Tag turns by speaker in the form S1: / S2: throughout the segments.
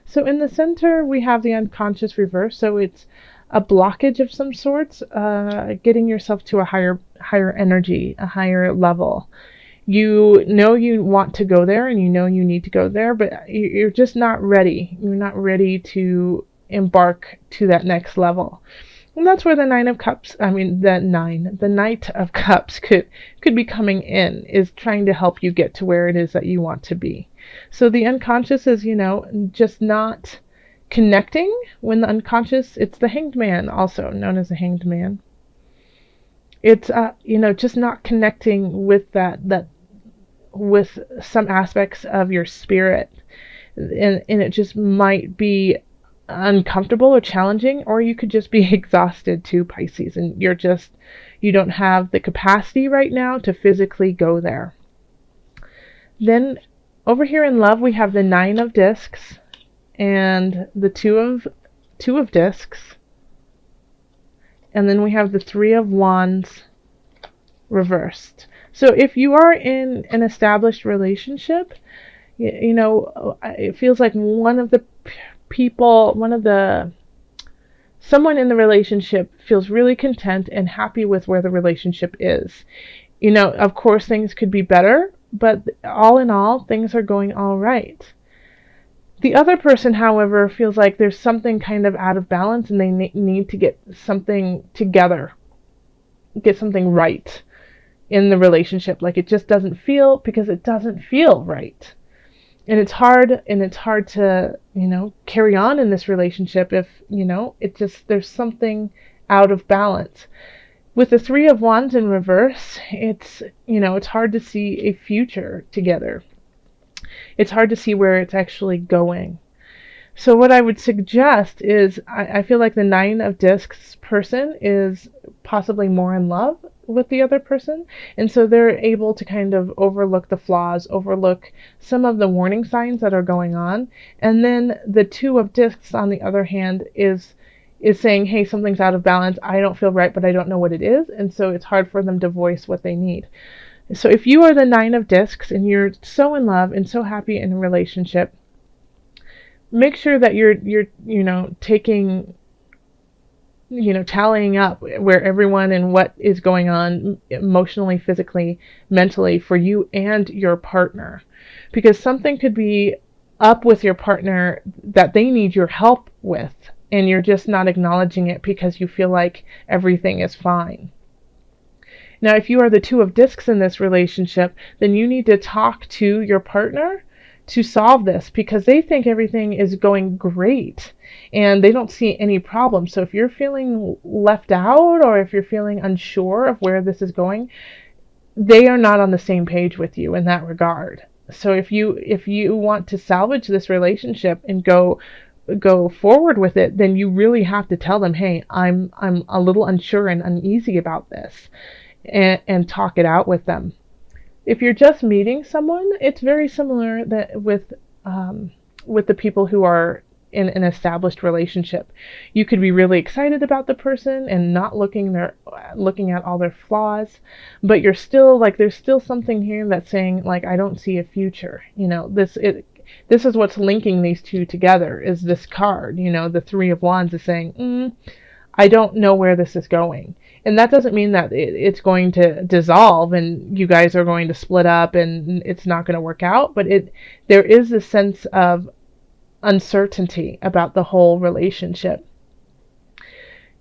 S1: So in the center, we have the unconscious reverse. So it's a blockage of some sorts, getting yourself to a higher energy, a higher level. You know you want to go there and you know you need to go there, but you're just not ready. You're not ready to embark to that next level. And that's where the Nine of Cups, the Knight of Cups could be coming in, is trying to help you get to where it is that you want to be. So the unconscious is, just not connecting. When the unconscious, it's the Hanged Man, also known as the Hanged Man. It's just not connecting with that with some aspects of your spirit, and it just might be uncomfortable or challenging, or you could just be exhausted too, Pisces, and you don't have the capacity right now to physically go there. Then over here in love, we have the Nine of Discs and the two of Discs, and then we have the Three of Wands reversed. So if you are in an established relationship, it feels like someone in the relationship feels really content and happy with where the relationship is. Of course things could be better, but all in all, things are going all right. The other person, however, feels like there's something kind of out of balance and they need to get something together, get something right in the relationship. Like it just doesn't feel, because it doesn't feel right. And it's hard to, carry on in this relationship if, there's something out of balance. With the Three of Wands in reverse, it's hard to see a future together. It's hard to see where it's actually going. So what I would suggest is, I feel like the Nine of Discs person is possibly more in love with the other person, and so they're able to kind of overlook the flaws, overlook some of the warning signs that are going on. And then the Two of Discs, on the other hand, is saying, hey, something's out of balance, I don't feel right, but I don't know what it is, and so it's hard for them to voice what they need. So if you are the Nine of Discs and you're so in love and so happy in a relationship, make sure that you're taking, tallying up where everyone and what is going on emotionally, physically, mentally for you and your partner. Because something could be up with your partner that they need your help with, and you're just not acknowledging it because you feel like everything is fine. Now, if you are the Two of Discs in this relationship, then you need to talk to your partner to solve this, because they think everything is going great and they don't see any problem. So if you're feeling left out, or if you're feeling unsure of where this is going, they are not on the same page with you in that regard. So if you want to salvage this relationship and go forward with it, then you really have to tell them, hey, I'm a little unsure and uneasy about this, and talk it out with them. If you're just meeting someone, it's very similar that with the people who are in an established relationship. You could be really excited about the person and not looking at all their flaws, but you're still like, there's still something here that's saying, like, I don't see a future. This is what's linking these two together, is this card. The Three of Wands is saying, I don't know where this is going. And that doesn't mean that it's going to dissolve and you guys are going to split up and it's not going to work out, but there is a sense of uncertainty about the whole relationship.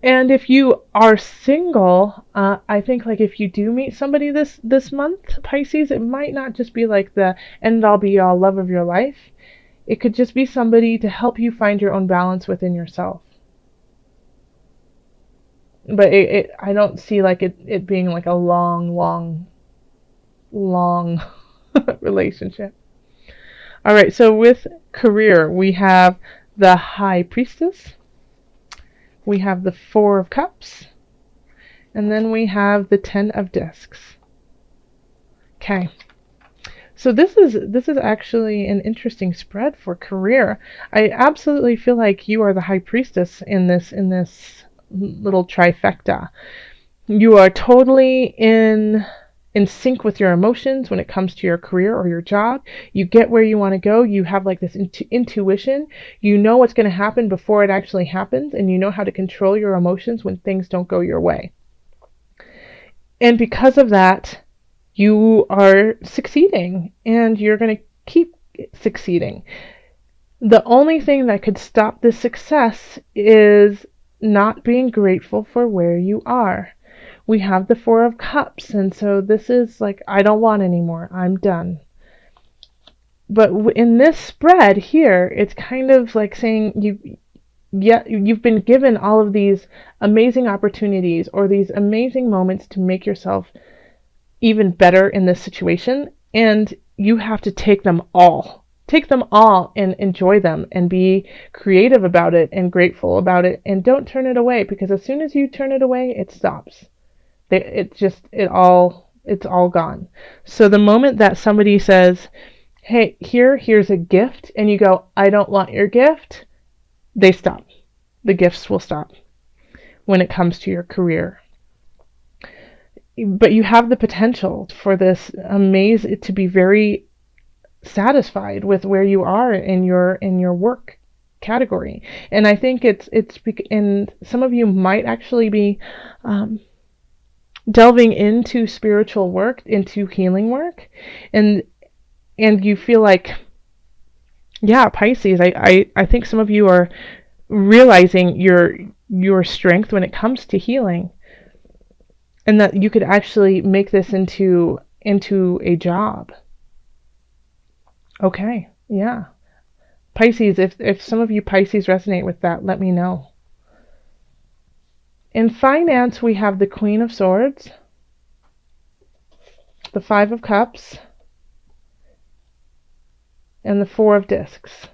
S1: And if you are single, I think, like, if you do meet somebody this month, Pisces, it might not just be like the end all be all love of your life. It could just be somebody to help you find your own balance within yourself. But I don't see like it being like a long relationship. All right, so with career, we have the High Priestess, we have the Four of Cups, and then we have the Ten of Discs. Okay, so this is actually an interesting spread for career. I absolutely feel like you are the High Priestess in this little trifecta. You are totally in in sync with your emotions when it comes to your career or your job. You get where you want to go. You have like this intuition. You know what's going to happen before it actually happens, and you know how to control your emotions when things don't go your way. And because of that, you are succeeding, and you're going to keep succeeding. The only thing that could stop this success is not being grateful for where you are. We have the Four of Cups, and so this is like, I don't want anymore. I'm done. But in this spread here, it's kind of like saying you've been given all of these amazing opportunities or these amazing moments to make yourself even better in this situation, and you have to take them all. Take them all and enjoy them and be creative about it and grateful about it, and don't turn it away, because as soon as you turn it away, it stops. It's all gone. So the moment that somebody says, hey, here's a gift, and you go, I don't want your gift, they stop. The gifts will stop when it comes to your career. But you have the potential for this to be very satisfied with where you are in your work category. And I think and some of you might actually be delving into spiritual work, into healing work, and you feel like, yeah, Pisces, I think some of you are realizing your strength when it comes to healing, and that you could actually make this into a job. Okay, yeah. Pisces, if some of you Pisces resonate with that, let me know. In finance, we have the Queen of Swords, the Five of Cups, and the Four of Discs.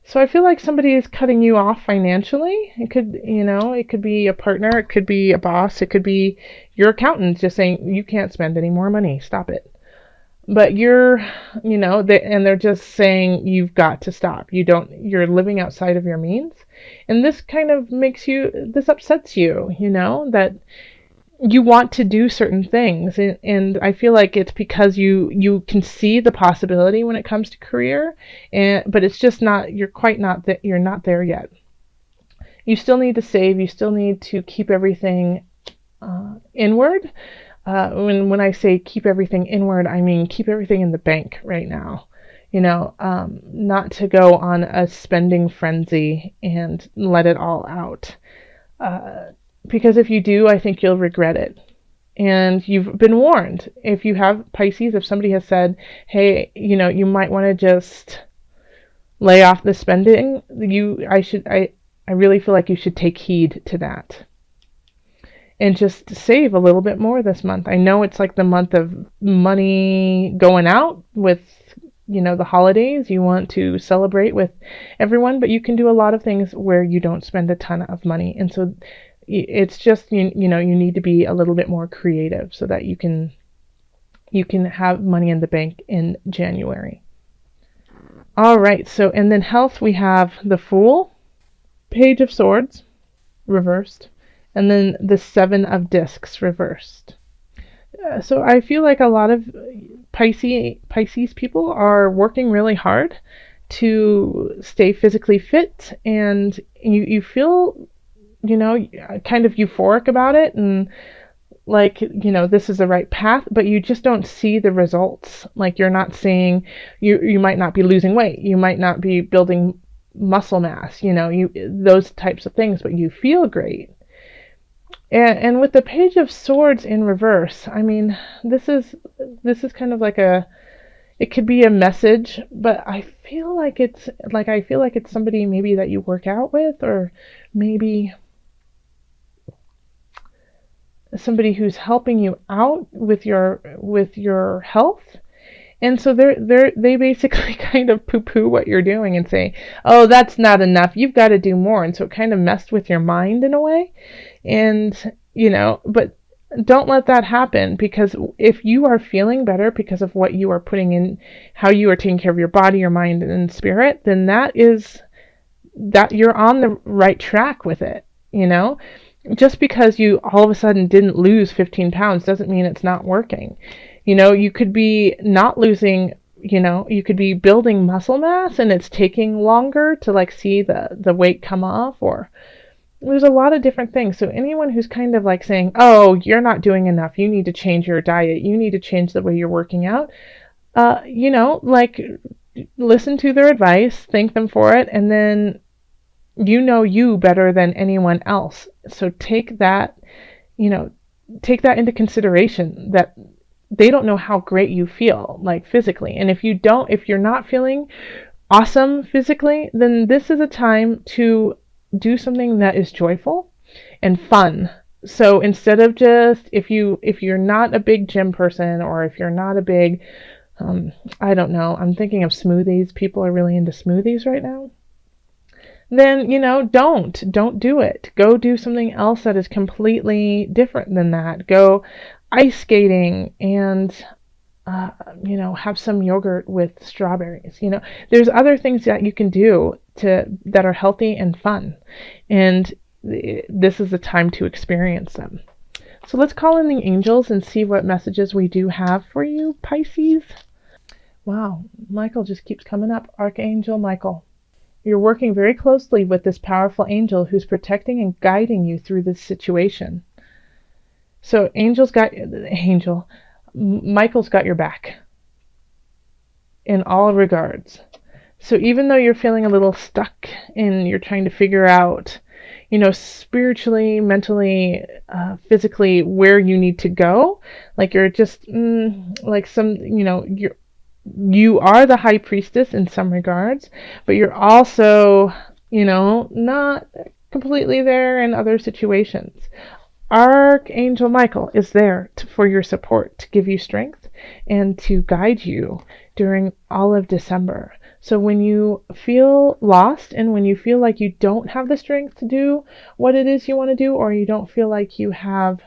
S1: So I feel like somebody is cutting you off financially. It could be a partner, it could be a boss, it could be your accountant just saying, you can't spend any more money, stop it. But they're just saying you've got to stop. You're living outside of your means. And this kind of this upsets you, that you want to do certain things. And I feel like it's because you can see the possibility when it comes to career, but it's just not, you're not there yet. You still need to save, you still need to keep everything inward. When I say keep everything inward, I mean keep everything in the bank right now. Not to go on a spending frenzy and let it all out. Because if you do, I think you'll regret it. And you've been warned. If you have Pisces, if somebody has said, hey, you might want to just lay off the spending, I really feel like you should take heed to that. And just save a little bit more this month. I know it's like the month of money going out with, the holidays. You want to celebrate with everyone, but you can do a lot of things where you don't spend a ton of money. And so it's just, you need to be a little bit more creative so that you can have money in the bank in January. All right. So, and then health, we have the Fool, Page of Swords, reversed, and then the Seven of Discs reversed. So I feel like a lot of Pisces people are working really hard to stay physically fit, and you feel, kind of euphoric about it, and like, this is the right path, but you just don't see the results. Like, you're not seeing, you might not be losing weight, you might not be building muscle mass, those types of things, but you feel great. And with the Page of Swords in reverse, I mean, this is kind of like it could be a message, but I feel like it's somebody maybe that you work out with, or maybe somebody who's helping you out with your health. And so they basically kind of poo-poo what you're doing and say, oh, that's not enough, you've got to do more. And so it kind of messed with your mind in a way. And, but don't let that happen, because if you are feeling better because of what you are putting in, how you are taking care of your body, your mind, and spirit, then that you're on the right track with it, Just because you all of a sudden didn't lose 15 pounds doesn't mean it's not working. You could be not losing, you could be building muscle mass and it's taking longer to like see the weight come off, or there's a lot of different things. So anyone who's kind of like saying, oh, you're not doing enough, you need to change your diet, you need to change the way you're working out, like listen to their advice, thank them for it, and then you better than anyone else. So take that into consideration, that they don't know how great you feel like physically. And if you're not feeling awesome physically, then this is a time to do something that is joyful and fun. So instead of just, if you're not a big gym person, or if you're not a big, I don't know, I'm thinking of smoothies. People are really into smoothies right now. Then, don't do it. Go do something else that is completely different than that. Go ice skating and, have some yogurt with strawberries. There's other things that you can do that are healthy and fun. And this is the time to experience them. So let's call in the angels and see what messages we do have for you, Pisces. Wow, Michael just keeps coming up. Archangel Michael. You're working very closely with this powerful angel who's protecting and guiding you through this situation. So Michael's got your back in all regards. So even though you're feeling a little stuck and you're trying to figure out, spiritually, mentally, physically, where you need to go, like you're just you are the high priestess in some regards, but you're also, not completely there in other situations. Archangel Michael is there for your support, to give you strength and to guide you during all of December. So when you feel lost and when you feel like you don't have the strength to do what it is you want to do, or you don't feel like you have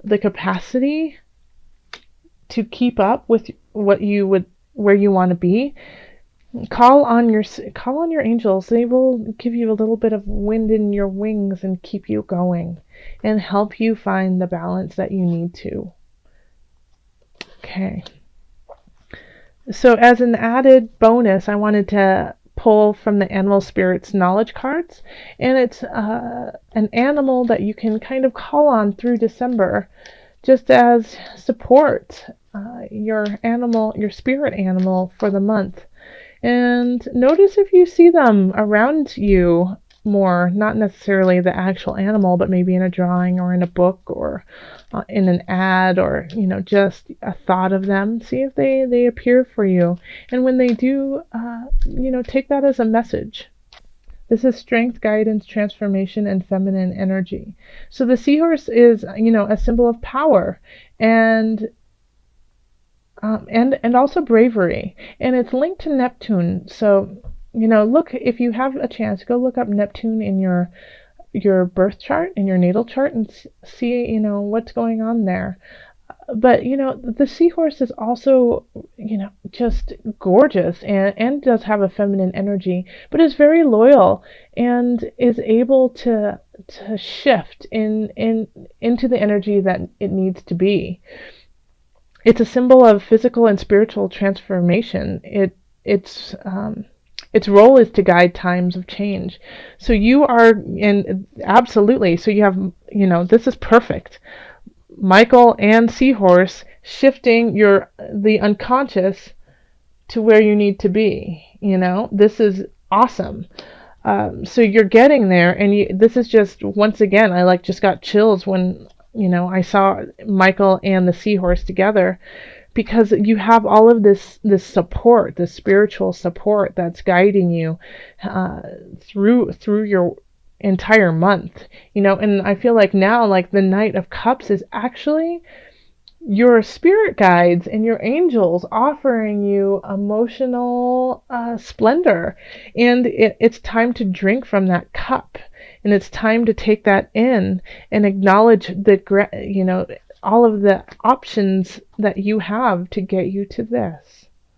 S1: the capacity to keep up with where you want to be, call on your angels. They will give you a little bit of wind in your wings and keep you going and help you find the balance that you need to. Okay. So as an added bonus, I wanted to pull from the Animal Spirits knowledge cards, and it's an animal that you can kind of call on through December just as support, your spirit animal for the month. And notice if you see them around you more, not necessarily the actual animal, but maybe in a drawing or in a book or in an ad, or just a thought of them. See if they appear for you, and when they do, take that as a message. This is strength, guidance, transformation, and feminine energy. So the seahorse is, a symbol of power and also bravery, and it's linked to Neptune. So, look, if you have a chance, go look up Neptune in your birth chart, in your natal chart, and see, what's going on there. But, the seahorse is also, just gorgeous and does have a feminine energy, but is very loyal and is able to shift into the energy that it needs to be. It's a symbol of physical and spiritual transformation. Its role is to guide times of change. So you are, and absolutely, so you have, this is perfect. Michael and Seahorse shifting the unconscious to where you need to be. This is awesome. So you're getting there, and this is just, once again, I just got chills when I saw Michael and the Seahorse together, because you have all of this support, this spiritual support that's guiding you through your entire month, and I feel like now, like the Knight of Cups is actually your spirit guides and your angels offering you emotional splendor, and it's time to drink from that cup, and it's time to take that in and acknowledge all of the options that you have to get you to this.